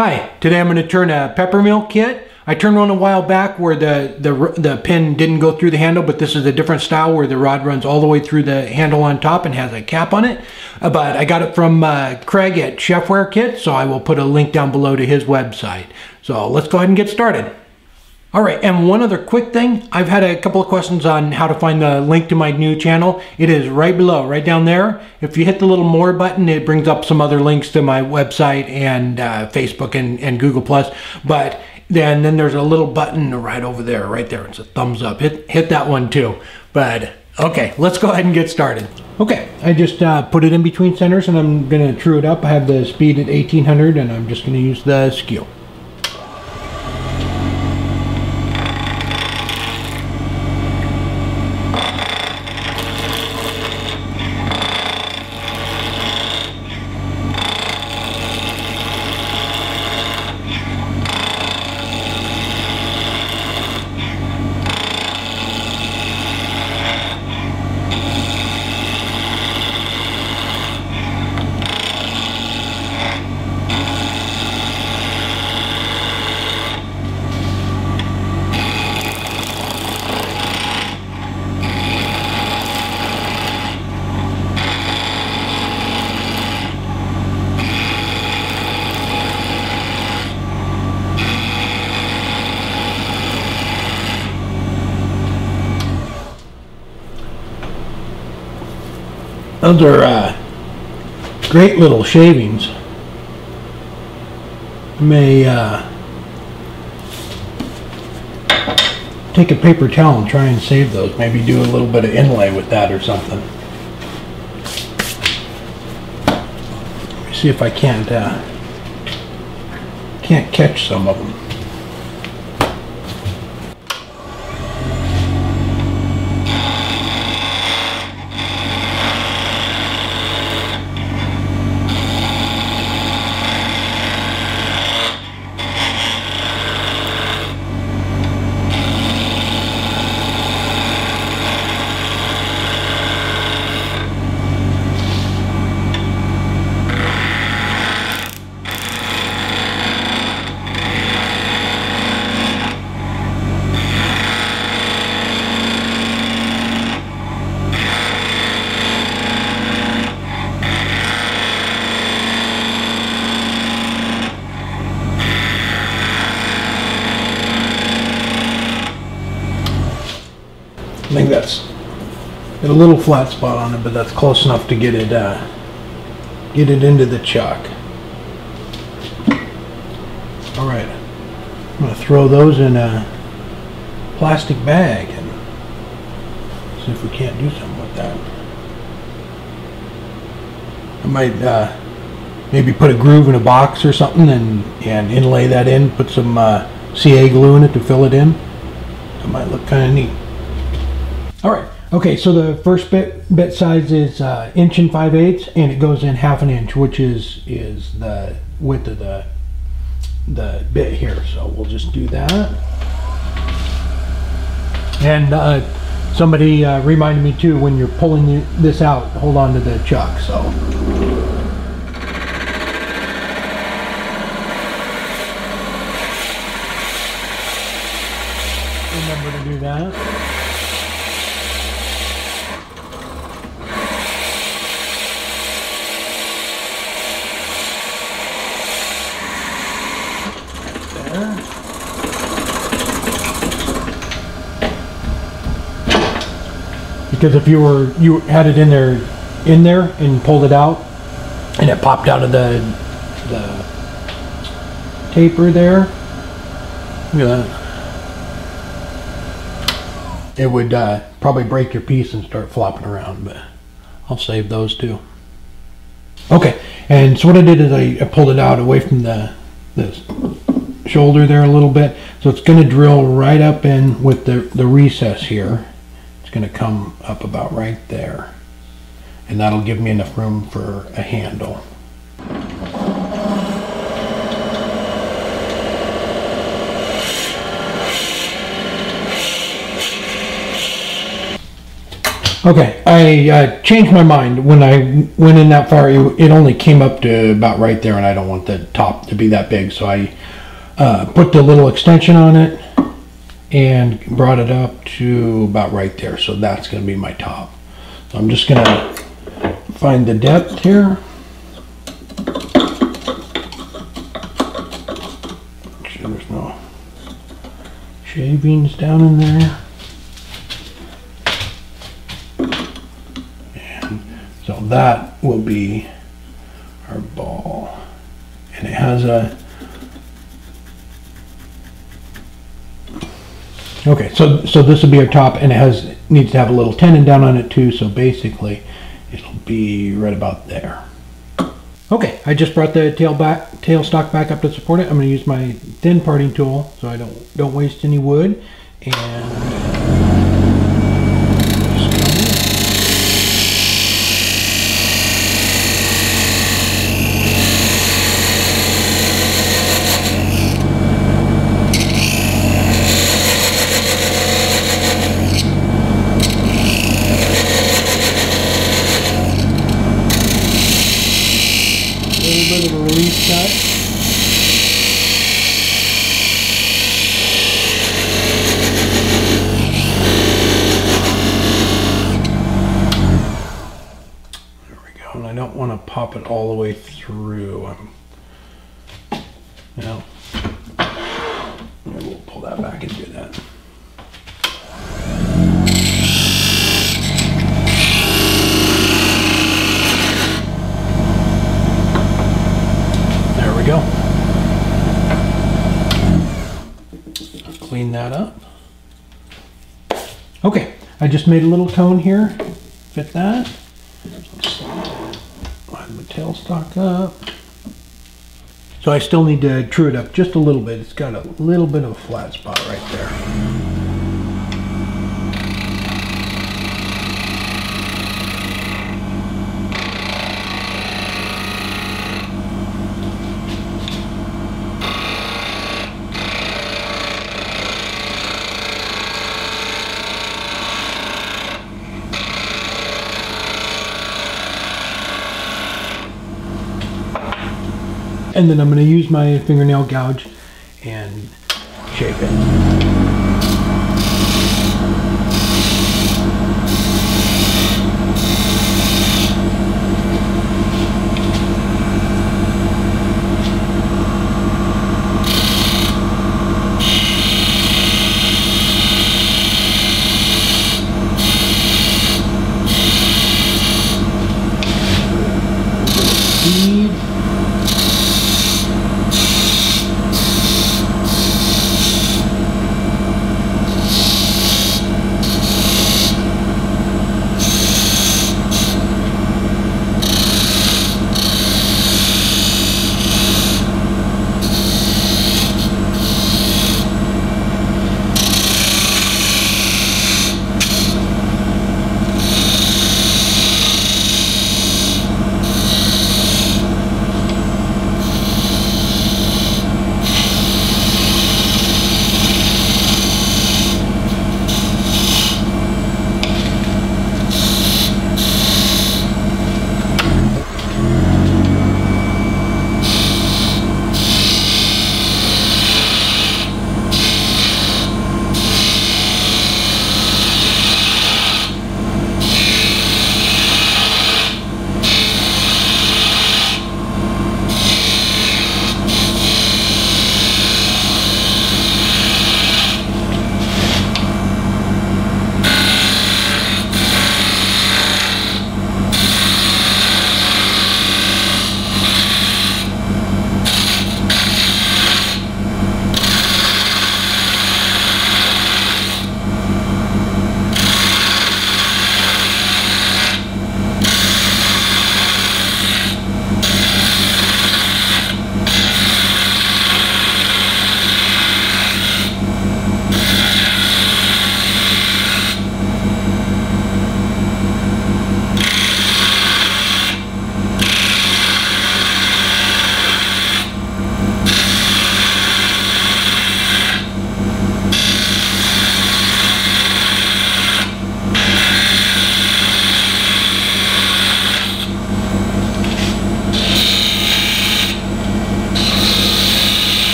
Hi, today I'm going to turn a Peppermill kit. I turned one a while back where the pin didn't go through the handle, but this is a different style where the rod runs all the way through the handle on top and has a cap on it. But I got it from Craig at ChefwareKits, so I will put a link down below to his website. So let's go ahead and get started. All right, and one other quick thing. I've had a couple of questions on how to find the link to my new channel. It is right below, right down there. If you hit the little more button, it brings up some other links to my website and Facebook and Google+. But then there's a little button right over there, right there. It's a thumbs up. Hit that one too. But okay, let's go ahead and get started. Okay, I just put it in between centers and I'm gonna true it up. I have the speed at 1800 and I'm just gonna use the skew. Those are great little shavings. I may take a paper towel and try and save those. Maybe do a little bit of inlay with that or something. Let me see if I can't catch some of them. I think that's got a little flat spot on it, but that's close enough to get it into the chuck. All right, I'm going to throw those in a plastic bag and see if we can't do something with that. I might maybe put a groove in a box or something and inlay that in. Put some CA glue in it to fill it in. That might look kind of neat. All right, okay, so the first bit size is 1 5/8 and it goes in 1/2 inch, which is the width of the bit here. So we'll just do that. And somebody reminded me too, when you're pulling this out, hold on to the chuck. So remember to do that. Because if you had it in there and pulled it out and it popped out of the taper there, look at that, it would probably break your piece and start flopping around, but I'll save those too. Okay, and so what I did is I pulled it out away from the shoulder there a little bit, so it's going to drill right up in with the recess here. It's going to come up about right there, and that'll give me enough room for a handle. Okay, I changed my mind. When I went in that far, it only came up to about right there, and I don't want the top to be that big. So I put the little extension on it and brought it up to about right there. So that's going to be my top. So I'm just going to find the depth here. Make sure there's no shavings down in there. So that will be our ball, and it has a, okay, so this will be our top, and it needs to have a little tenon down on it too, so basically it'll be right about there. Okay, I just brought the tailstock back up to support it. I'm going to use my thin parting tool so I don't waste any wood, and bit of a release cut. There we go. And I don't want to pop it all the way through. Maybe we'll pull that back and do that. Go. Clean that up. Okay, I just made a little cone here. Fit that. Line the tailstock up. So I still need to true it up just a little bit. It's got a little bit of a flat spot right there. And then I'm going to use my fingernail gouge and shape it.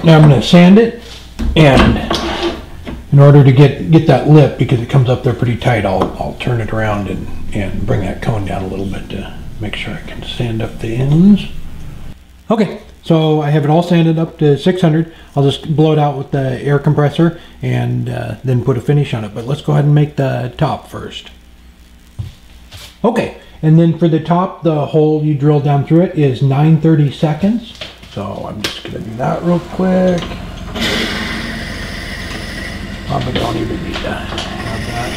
now I'm going to sand it, and in order to get that lip, because it comes up there pretty tight, I'll turn it around and bring that cone down a little bit to make sure I can sand up the ends. Okay, so I have it all sanded up to 600. I'll just blow it out with the air compressor and then put a finish on it. But let's go ahead and make the top first. Okay, and then for the top, the hole you drill down through it is 9/32. So I'm just gonna do that real quick. Probably don't even need to have that.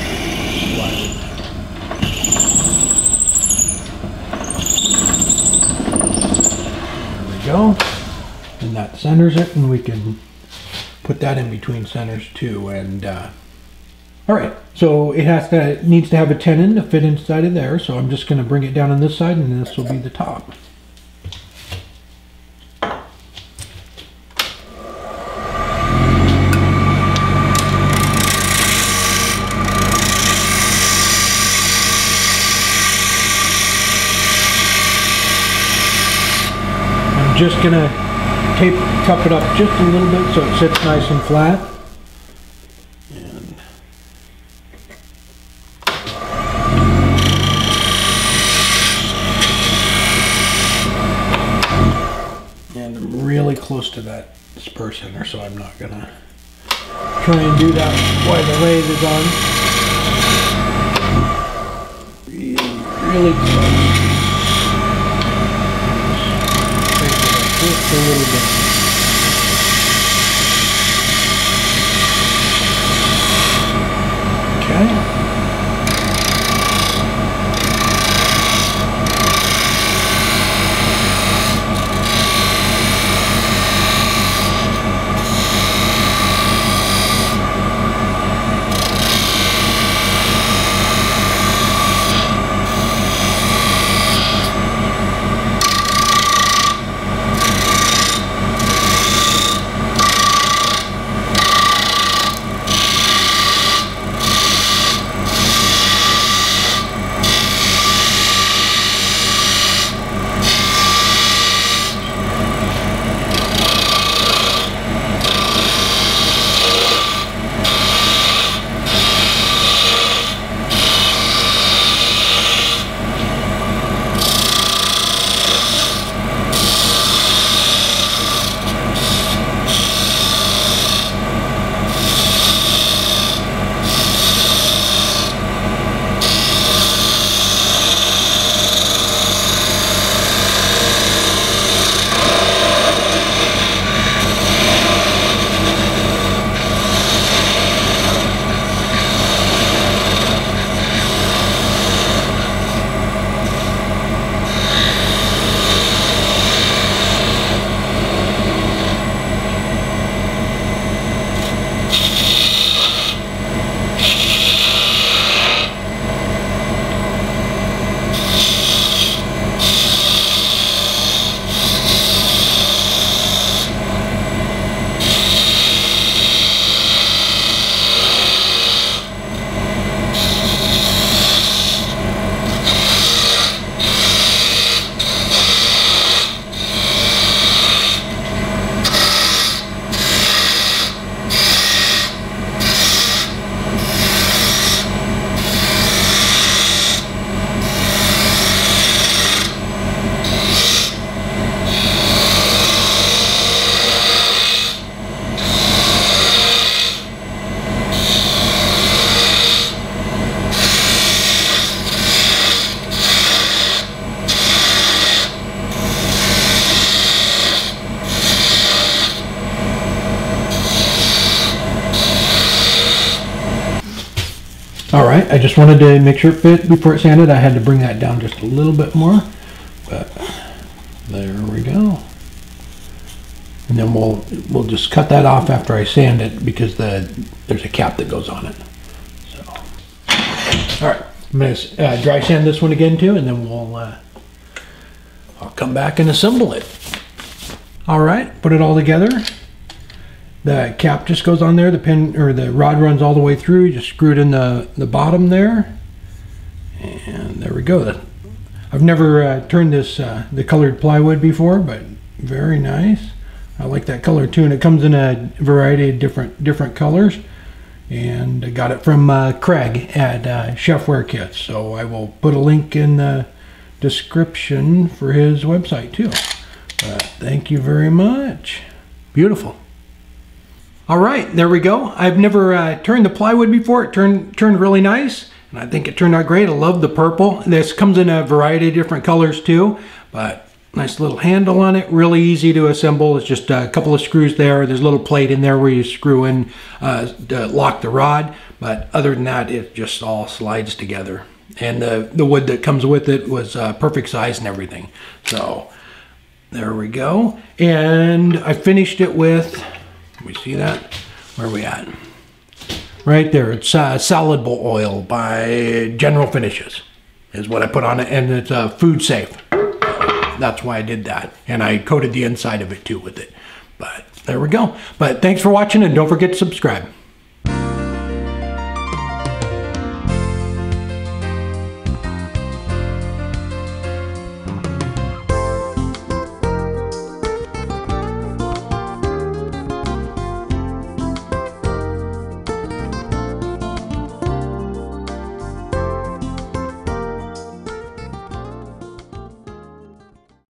There we go. And that centers it, and we can put that in between centers too. And all right, so it needs to have a tenon to fit inside of there. So I'm just going to bring it down on this side, and this will be the top. I'm just going to cup it up just a little bit so it sits nice and flat. And I'm really close to that spur center, so I'm not going to try and do that while the lathe is on. Really close. Just a little bit. Okay. All right, I just wanted to make sure it fit before it sanded. I had to bring that down just a little bit more, but there we go. And then we'll just cut that off after I sand it because there's a cap that goes on it. So, all right, I'm gonna dry sand this one again too, and then I'll come back and assemble it. All right, put it all together. The cap just goes on there. The pin or the rod runs all the way through. You just screw it in the bottom there, and there we go. I've never turned this the colored plywood before, but very nice. I like that color too, and it comes in a variety of different colors. And I got it from Craig at ChefwareKits. So I will put a link in the description for his website too. But thank you very much. Beautiful. All right, there we go. I've never turned the plywood before. It turned really nice, and I think it turned out great. I love the purple. This comes in a variety of different colors too, but nice little handle on it, really easy to assemble. It's just a couple of screws there. There's a little plate in there where you screw in to lock the rod, but other than that, it just all slides together. And the wood that comes with it was perfect size and everything. So there we go. And I finished it with, can we see that? Where are we at? Right there, it's soluble oil by General Finishes is what I put on it, and it's food safe. That's why I did that. And I coated the inside of it too with it. But there we go. But thanks for watching, and don't forget to subscribe.